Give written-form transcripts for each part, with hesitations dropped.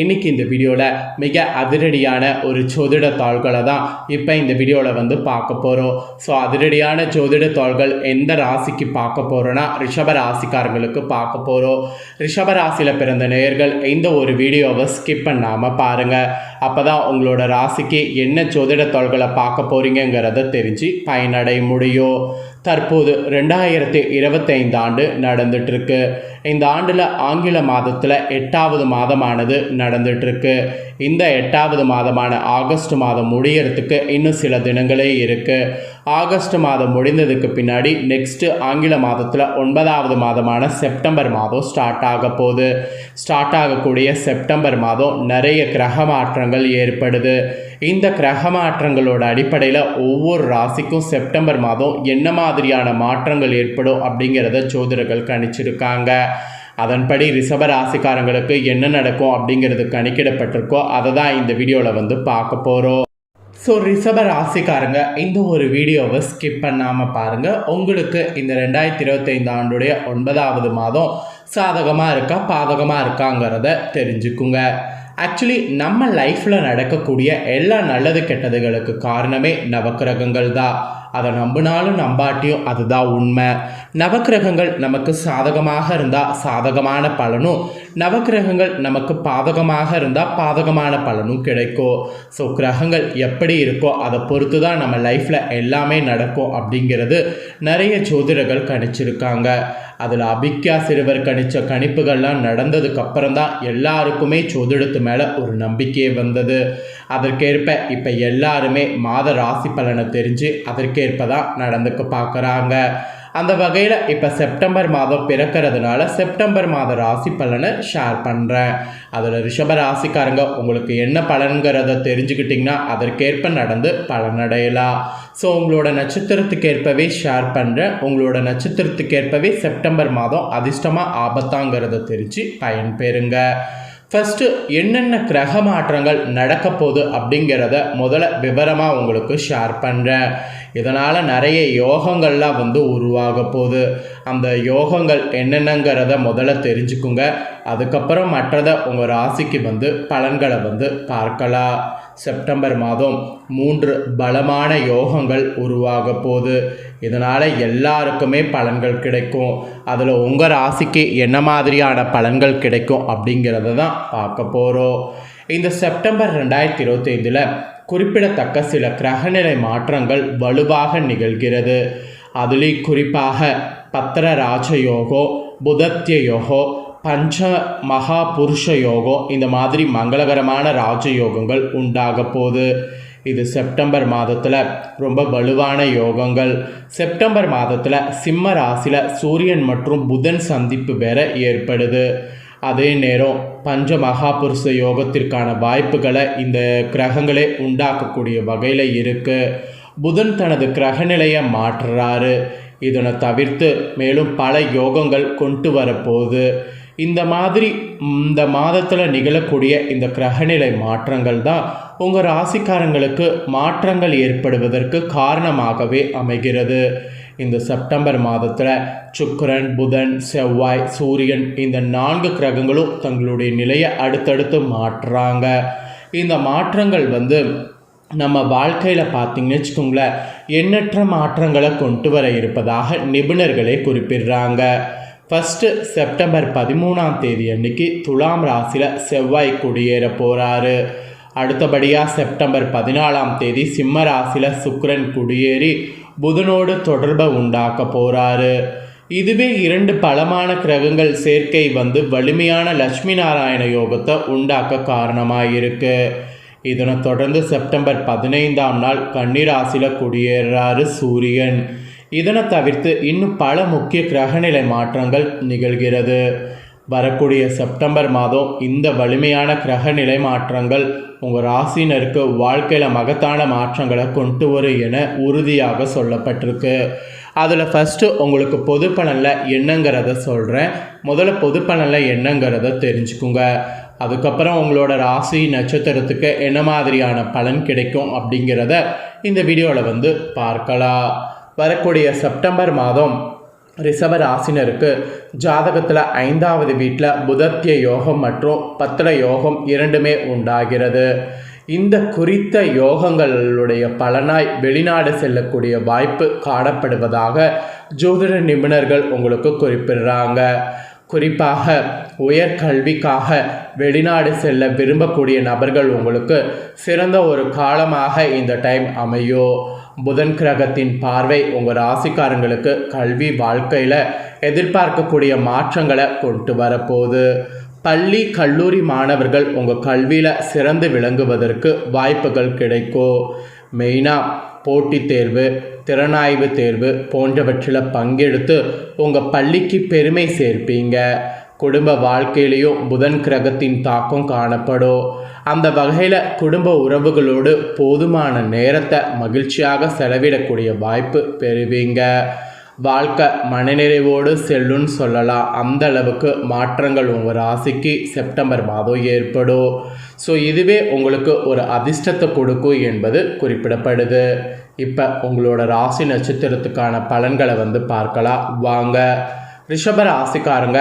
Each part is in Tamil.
இன்னைக்கு இந்த வீடியோவில் மிக அதிரடியான ஒரு ஜோதிட தாள்களை தான் இப்போ இந்த வீடியோவில் பார்க்க போகிறோம். ஸோ அதிரடியான ஜோதிட தாள்கள் எந்த ராசிக்கு பார்க்க போகிறோன்னா ரிஷப ராசிக்காரங்களுக்கு பார்க்க போகிறோம். ரிஷப ராசியில் பிறந்த நேயர்கள் இந்த ஒரு வீடியோவை ஸ்கிப் பண்ணாமல் பாருங்கள். அப்போ தான் உங்களோட ராசிக்கு என்ன ஜோதிட தாள்களை பார்க்க போகிறீங்கிறத தெரிஞ்சு பயனடைய முடியும். தற்போது 2025 ஆண்டு நடந்துட்டுருக்கு. இந்த ஆண்டில் ஆங்கில மாதத்தில் 8வது மாதமானது நடந்துட்டுருக்கு. இந்த 8வது மாதமான ஆகஸ்ட் மாதம் முடியறதுக்கு இன்னும் சில தினங்களே இருக்குது. ஆகஸ்ட் மாதம் முடிந்ததுக்கு பின்னாடி நெக்ஸ்ட்டு ஆங்கில மாதத்தில் 9வது மாதமான செப்டம்பர் மாதம் ஸ்டார்ட் ஆக போகுது. ஸ்டார்ட் ஆகக்கூடிய செப்டம்பர் மாதம் நிறைய கிரக மாற்றங்கள் ஏற்படுது. இந்த கிரக மாற்றங்களோட அடிப்படையில் ஒவ்வொரு ராசிக்கும் செப்டம்பர் மாதம் என்ன மாதிரியான மாற்றங்கள் ஏற்படும் அப்படிங்கிறத ஜோதிடர்கள் கணிச்சிருக்காங்க. அதன்படி ரிஷப ராசிக்காரங்களுக்கு என்ன நடக்கும் அப்படிங்கிறது கணிக்கிடப்பட்டிருக்கோ அதை தான் இந்த வீடியோவில் பார்க்க போகிறோம். ஸோ ரிஷப ராசிக்காரங்க இந்த ஒரு வீடியோவை ஸ்கிப் பண்ணாமல் பாருங்கள். உங்களுக்கு இந்த 2025 ஆண்டுடைய 9வது மாதம் சாதகமாக இருக்கா பாதகமாக இருக்காங்கிறத தெரிஞ்சுக்குங்க. ஆக்சுவலி நம்ம லைஃப்பில் நடக்கக்கூடிய எல்லா நல்லது கெட்டதுகளுக்கு காரணமே நவக்கிரகங்கள் தான். அதை நம்பினாலும் நம்பாட்டியும் அதுதான் உண்மை. நவக்கிரகங்கள் நமக்கு சாதகமாக இருந்தால் சாதகமான பலனும், நவக்கிரகங்கள் நமக்கு பாதகமாக இருந்தால் பாதகமான பலனும் கிடைக்கும். ஸோ கிரகங்கள் எப்படி இருக்கோ அதை பொறுத்து தான் நம்ம லைஃப்பில் எல்லாமே நடக்கும் அப்படிங்கிறது நிறைய ஜோதிடர்கள் கணிச்சிருக்காங்க. அதில் அபிக்யா சிறுவர் கணித்த கணிப்புகள்லாம் நடந்ததுக்கப்புறம் தான் எல்லாருக்குமே ஜோதிடத்து மேலே ஒரு நம்பிக்கையே வந்தது. அதற்கேற்ப இப்போ எல்லாருமே மாத ராசி பலனை தெரிஞ்சு அதற்கேற்ப தான் நடந்துக்க பார்க்குறாங்க. அந்த வகையில் இப்போ செப்டம்பர் மாதம் பிறக்கிறதுனால செப்டம்பர் மாத ராசி பலனை ஷேர் பண்ணுறேன். அதில் ரிஷப ராசிக்காரங்க உங்களுக்கு என்ன பலன்கிறத தெரிஞ்சுக்கிட்டிங்கன்னா அதற்கேற்ப நடந்து பலனடையலாம். ஸோ உங்களோட நட்சத்திரத்துக்கேற்பவே ஷேர் பண்ணுறேன். உங்களோட நட்சத்திரத்துக்கேற்பவே செப்டம்பர் மாதம் அதிர்ஷ்டமாக ஆபத்தாங்கிறத தெரிஞ்சு பயன்பெறுங்க. ஃபஸ்ட்டு என்னென்ன கிரக மாற்றங்கள் நடக்க போகுது அப்படிங்கிறத முதல்ல விவரமாக உங்களுக்கு ஷேர் பண்ணுறேன். இதனால் நிறைய யோகங்கள்லாம் உருவாக போகுது. அந்த யோகங்கள் என்னென்னங்கிறத முதல்ல தெரிஞ்சுக்குங்க. அதுக்கப்புறம் மற்றதை உங்கள் ராசிக்கு பலன்களை பார்க்கலாம். செப்டம்பர் மாதம் 3 பலமான யோகங்கள் உருவாக போகுது. இதனால் எல்லாருக்குமே பலன்கள் கிடைக்கும். அதில் உங்கள் ராசிக்கு என்ன மாதிரியான பலன்கள் கிடைக்கும் அப்படிங்கிறத தான் பார்க்க போகிறோம். இந்த செப்டம்பர் 2025 குறிப்பிடத்தக்க சில கிரகநிலை மாற்றங்கள் வலுவாக நிகழ்கிறது. அதுலேயும் குறிப்பாக பத்திர ராஜயோகோ, புதத்திய யோகோ, பஞ்ச மகா புருஷ யோகம், இந்த மாதிரி மங்களகரமான ராஜயோகங்கள் உண்டாக போகுது. இது செப்டம்பர் மாதத்தில் ரொம்ப வலுவான யோகங்கள். செப்டம்பர் மாதத்தில் சிம்ம ராசியில் சூரியன் மற்றும் புதன் சந்திப்பு வேற ஏற்படுது. அதே நேரம் பஞ்ச மகாபுருஷ யோகத்திற்கான வாய்ப்புகளை இந்த கிரகங்களே உண்டாக்கக்கூடிய வகையில் இருக்குது. புதன் தனது கிரகநிலையை மாற்றுறாரு. இதனை தவிர்த்து மேலும் பல யோகங்கள் கொண்டு வரப்போகுது. இந்த மாதிரி இந்த மாதத்தில் நிகழக்கூடிய இந்த கிரகநிலை மாற்றங்கள் தான் உங்கள் ராசிக்காரங்களுக்கு மாற்றங்கள் ஏற்படுவதற்கு காரணமாகவே அமைகிறது. இந்த செப்டம்பர் மாதத்தில் சுக்கிரன், புதன், செவ்வாய், சூரியன் இந்த 4 கிரகங்களும் தங்களுடைய நிலையை அடுத்தடுத்து மாற்றுறாங்க. இந்த மாற்றங்கள் நம்ம வாழ்க்கையில் பார்த்திங்கன்னு வச்சுக்கோங்களேன் எண்ணற்ற மாற்றங்களை கொண்டு வர இருப்பதாக நிபுணர்களே குறிப்பிடுறாங்க. ஃபஸ்ட்டு செப்டம்பர் 13ஆம் தேதி அன்னைக்கு துலாம் ராசியில் செவ்வாய் குடியேற போகிறாரு. அடுத்தபடியாக செப்டம்பர் 14ஆம் தேதி சிம்ம ராசியில் சுக்கிரன் குடியேறி புதனோடு தொடர்பை உண்டாக்க போகிறாரு. இதுவே 2 பலமான கிரகங்கள் சேர்க்கை வலிமையான லட்சுமி நாராயண யோகத்தை உண்டாக்க காரணமாக இருக்கு. இதனை தொடர்ந்து செப்டம்பர் 15ஆம் நாள் கன்னிராசியில் குடியேறாரு சூரியன். இதனை தவிர்த்து இன்னும் பல முக்கிய கிரகநிலை மாற்றங்கள் நிகழ்கிறது. வரக்கூடிய செப்டம்பர் மாதம் இந்த வலிமையான கிரகநிலை மாற்றங்கள் உங்கள் ராசினருக்கு வாழ்க்கையில் மகத்தான மாற்றங்களை கொண்டு வரும் என உறுதியாக சொல்லப்பட்டிருக்கு. அதில் ஃபஸ்ட்டு உங்களுக்கு பொது பலனில் என்னங்கிறத சொல்கிறேன். முதல்ல பொது பலனில் என்னங்கிறத தெரிஞ்சுக்குங்க. அதுக்கப்புறம் உங்களோட ராசி நட்சத்திரத்துக்கு என்ன மாதிரியான பலன் கிடைக்கும் அப்படிங்கிறத இந்த வீடியோவில் பார்க்கலாம். வரக்கூடிய செப்டம்பர் மாதம் ரிஷப ராசினருக்கு ஜாதகத்தில் 5வது வீட்டில் புதத்திய யோகம் மற்றும் பத்திர யோகம் இரண்டுமே உண்டாகிறது. இந்த குறித்த யோகங்களுடைய பலனாய் வெளிநாடு செல்லக்கூடிய வாய்ப்பு காணப்படுவதாக ஜோதிட நிபுணர்கள் உங்களுக்கு குறிப்பிடுறாங்க. குறிப்பாக உயர்கல்விக்காக வெளிநாடு செல்ல விரும்பக்கூடிய நபர்கள் உங்களுக்கு சிறந்த ஒரு காலமாக இந்த டைம் அமையும். புதன் கிரகத்தின் பார்வை உங்கள் ராசிக்காரங்களுக்கு கல்வி வாழ்க்கையில் எதிர்பார்க்கக்கூடிய மாற்றங்களை கொண்டு வரப்போகுது. பள்ளி கல்லூரி மாணவர்கள் உங்கள் கல்வியில் சிறந்து விளங்குவதற்கு வாய்ப்புகள் கிடைக்கும். மெயினாக போட்டித் தேர்வு, திறனாய்வு தேர்வு போன்றவற்றில் பங்கெடுத்து உங்கள் பள்ளிக்கு பெருமை சேர்ப்பீங்க. குடும்ப வாழ்க்கையிலையும் புதன் கிரகத்தின் தாக்கம் காணப்படும். அந்த வகையில் குடும்ப உறவுகளோடு போதுமான நேரத்தை மகிழ்ச்சியாக செலவிடக்கூடிய வாய்ப்பு பெறுவீங்க. வாழ்க்கை மனநிறைவோடு செல்லுன்னு சொல்லலாம். அந்த அளவுக்கு மாற்றங்கள் உங்கள் ராசிக்கு செப்டம்பர் மாதம் ஏற்படும். ஸோ இதுவே உங்களுக்கு ஒரு அதிர்ஷ்டத்தை கொடுக்கும் என்பது குறிப்பிடப்படுது. இப்போ உங்களோட ராசி நட்சத்திரத்துக்கான பலன்களை பார்க்கலாம் வாங்க. ரிஷப ராசிக்காரங்க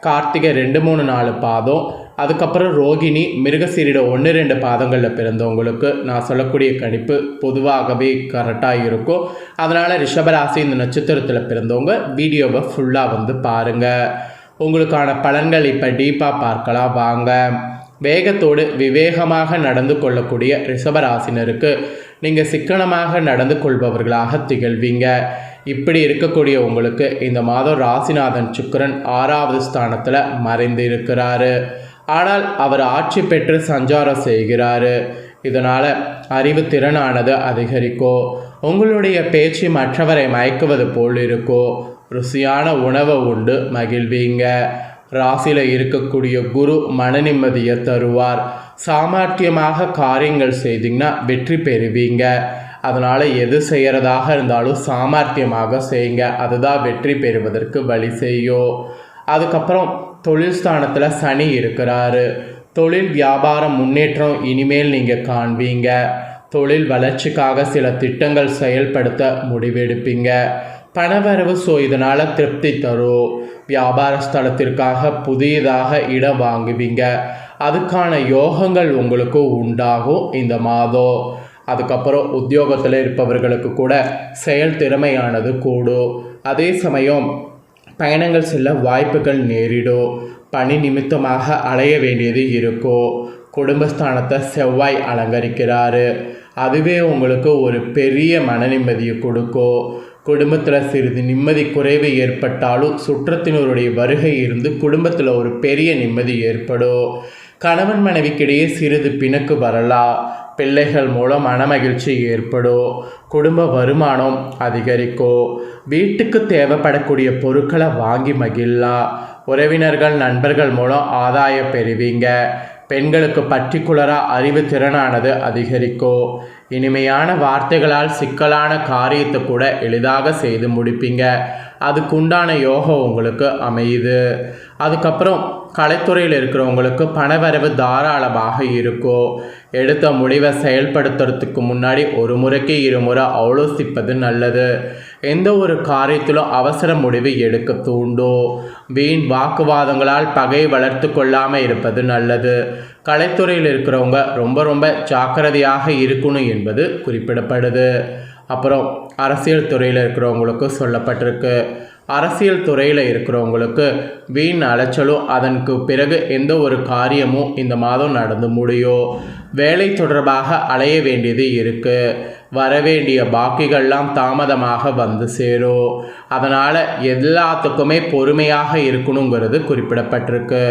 கார்த்திகை 2, 3, 4 பாதம், அதுக்கப்புறம் ரோகிணி, மிருகசீரிட 1, 2 பாதங்களில் பிறந்தவங்களுக்கு நான் சொல்லக்கூடிய கணிப்பு பொதுவாகவே கரெக்டாக இருக்கும். அதனால் ரிஷபராசி இந்த நட்சத்திரத்தில் பிறந்தவங்க வீடியோவை ஃபுல்லாக பாருங்கள். உங்களுக்கான பலன்கள் இப்போ டீப்பாக பார்க்கலாம் வாங்க. வேகத்தோடு விவேகமாக நடந்து கொள்ளக்கூடிய ரிஷபராசினருக்கு நீங்கள் சிக்கனமாக நடந்து கொள்பவர்களாக திகழ்வீங்க. இப்படி இருக்கக்கூடிய உங்களுக்கு இந்த மாதம் ராசிநாதன் சுக்கிரன் 6வது ஸ்தானத்தில் மறைந்து இருக்கிறாரு. ஆனால் அவர் ஆட்சி பெற்று சஞ்சாரம் செய்கிறாரு. இதனால் அறிவு திறனானது அதிகரிக்கும். உங்களுடைய பேச்சு மற்றவரை மயக்குவது போல் இருக்கும். ருசியான உணவை உண்டு மகிழ்வீங்க. ராசியில் இருக்கக்கூடிய குரு மன நிம்மதியை தருவார். சாமர்த்தியமாக காரியங்கள் செய்தீங்கன்னா வெற்றி பெறுவீங்க. அதனால் எது செய்கிறதாக இருந்தாலும் சாமர்த்தியமாக செய்யுங்க. அதுதான் வெற்றி பெறுவதற்கு வழி செய்யும். அதுக்கப்புறம் தொழில் ஸ்தானத்தில் சனி இருக்கிறாரு. தொழில் வியாபாரம் முன்னேற்றம் இனிமேல் நீங்கள் காண்பீங்க. தொழில் வளர்ச்சிக்காக சில திட்டங்கள் செயல்படுத்த முடிவெடுப்பீங்க. பணவரவு இதனால் திருப்தி தரும். வியாபார ஸ்தலத்திற்காக புதியதாக இடம் வாங்குவீங்க. அதுக்கான யோகங்கள் உங்களுக்கு உண்டாகும் இந்த மாதம். அதுக்கப்புறம் உத்தியோகத்தில் இருப்பவர்களுக்கு கூட செயல் திறமையானது கூடும். அதே சமயம் பயணங்கள் செல்ல வாய்ப்புகள் நேரிடும். பணி நிமித்தமாக அலைய வேண்டியது இருக்கும். குடும்பஸ்தானத்தை செவ்வாய் அலங்கரிக்கிறாரு. அதுவே உங்களுக்கு ஒரு பெரிய மன நிம்மதியை கொடுக்கும். குடும்பத்தில் சிறிது நிம்மதி குறைவு ஏற்பட்டாலும் சுற்றத்தினருடைய வருகை இருந்து குடும்பத்தில் ஒரு பெரிய நிம்மதி ஏற்படும். கணவன் மனைவிக்கிடையே சிறிது பிணக்கு வரலாம். பிள்ளைகள் மூலம் மனமகிழ்ச்சி ஏற்படும். குடும்ப வருமானம் அதிகரிக்கும். வீட்டுக்கு தேவைப்படக்கூடிய பொருட்களை வாங்கி மகிழலாம். உறவினர்கள் நண்பர்கள் மூலம் ஆதாயம் பெறுவீங்க. பெண்களுக்கு பர்டிகுலராக அறிவு திறனானது அதிகரிக்கும். இனிமையான வார்த்தைகளால் சிக்கலான காரியத்தை கூட எளிதாக செய்து முடிப்பீங்க. அதுக்குண்டான யோகம் உங்களுக்கு அமையுது. அதுக்கப்புறம் கலைத்துறையில் இருக்கிறவங்களுக்கு பணவரவு தாராளமாக இருக்கும். எடுத்த முடிவை செயல்படுத்துறதுக்கு முன்னாடி ஒரு முறைக்கு 2 முறை ஆலோசிப்பது நல்லது. எந்த ஒரு காரியத்திலும் அவசர முடிவு எடுக்க தூண்டும். வீண் வாக்குவாதங்களால் பகை வளர்த்து கொள்ளாமல் இருப்பது நல்லது. கலைத்துறையில் இருக்கிறவங்க ரொம்ப ஜாக்கிரதையாக இருக்கணும் என்பது குறிப்பிடப்படுது. அப்புறம் அரசியல் துறையில் இருக்கிறவங்களுக்கு சொல்லப்பட்டிருக்கு. அரசியல் துறையில் இருக்கிறவங்களுக்கு வீண் அலைச்சலும் அதற்கு பிறகு எந்த ஒரு காரியமும் இந்த மாதம் நடந்து முடியும். வேலை தொடர்பாக அலைய வேண்டியது இருக்குது. வரவேண்டிய பாக்கிகள்லாம் தாமதமாக வந்து சேரும். அதனால் எல்லாத்துக்குமே பொறுமையாக இருக்கணுங்கிறது குறிப்பிடப்பட்டிருக்கு.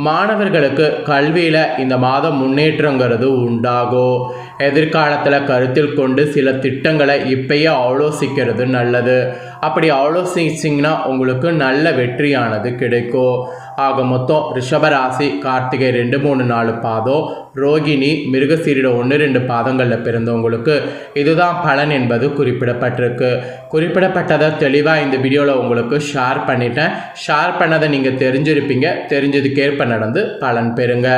மாணவர்களுக்கு கல்வியில் இந்த மாதம் முன்னேற்றங்கிறது உண்டாகும். எதிர்காலத்தில் கருத்தில் கொண்டு சில திட்டங்களை இப்பயே ஆலோசிக்கிறது நல்லது. அப்படி ஆலோசிச்சிங்கன்னா உங்களுக்கு நல்ல வெற்றியானது கிடைக்கும். ஆக மொத்தம் ரிஷபராசி கார்த்திகை 2, 3, 4 பாதம், ரோகிணி மிருகசீரிட 1, 2 பாதங்களில் பிறந்தவங்களுக்கு இதுதான் பலன் என்பது குறிப்பிடப்பட்டிருக்கு. குறிப்பிடப்பட்டதை தெளிவாக இந்த வீடியோவில் உங்களுக்கு ஷேர் பண்ணிட்டேன். ஷேர் பண்ணதை நீங்கள் தெரிஞ்சிருப்பீங்க. தெரிஞ்சதுக்கேற்ப நடந்து பலன் பெறுங்க.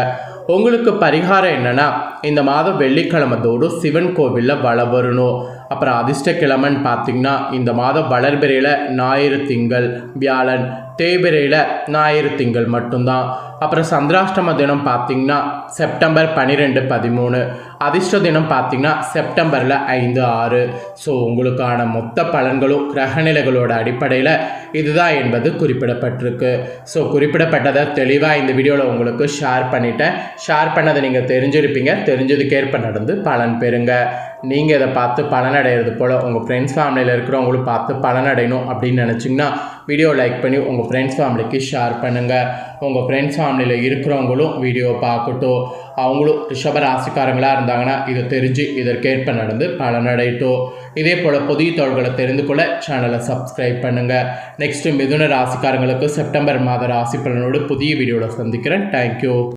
உங்களுக்கு பரிகாரம் என்னென்னா இந்த மாதம் வெள்ளிக்கிழமை தோறும் சிவன் கோவிலில் வலம் வரணும். அப்புறம் அதிர்ஷ்டக்கிழமைன்னு பார்த்திங்கன்னா இந்த மாதம் வளர்பிறையில் ஞாயிறு திங்கள் வியாழன், தேய்பிறையில் ஞாயிறு திங்கள் மட்டும்தான். அப்புறம் சந்திராஷ்டம தினம் பார்த்திங்கன்னா செப்டம்பர் 12, 13. அதிர்ஷ்ட தினம் பார்த்திங்கன்னா செப்டம்பரில் 5, 6. ஸோ உங்களுக்கான மொத்த பலன்களும் கிரகநிலைகளோட அடிப்படையில் இதுதான் என்பது குறிப்பிடப்பட்டிருக்கு. ஸோ குறிப்பிடப்பட்டதை தெளிவாக இந்த வீடியோவில் உங்களுக்கு ஷேர் பண்ணிட்டேன். ஷேர் பண்ணதை நீங்கள் தெரிஞ்சிருப்பீங்க. தெரிஞ்சதுக்கேற்ப நடந்து பலன் பெறுங்க. நீங்கள் இதை பார்த்து பலனடைகிறது போல் உங்கள் ஃப்ரெண்ட்ஸ் ஃபேமிலியில் இருக்கிறவங்களும் பார்த்து பலனடையணும் அப்படின்னு நினச்சிங்கன்னா வீடியோ லைக் பண்ணி உங்கள் ஃப்ரெண்ட்ஸ் ஃபேமிலிக்கு ஷேர் பண்ணுங்கள். உங்கள் ஃப்ரெண்ட்ஸ் ஃபேமிலியில் இருக்கிறவங்களும் வீடியோ பார்க்கட்டும். அவங்களும் ரிஷப ராசிக்காரங்களாக இருந்தாங்கன்னா இதை தெரிஞ்சு இதற்கேற்ப நடந்து பலனடையட்டும். இதே போல் புதிய தகவல்களை தெரிந்து கொள்ள சேனலை சப்ஸ்கிரைப் பண்ணுங்கள். நெக்ஸ்ட்டு மிதுன ராசிக்காரங்களுக்கு செப்டம்பர் மாத ராசி பலனோடு புதிய வீடியோவில் சந்திக்கிறேன். தேங்க்யூ.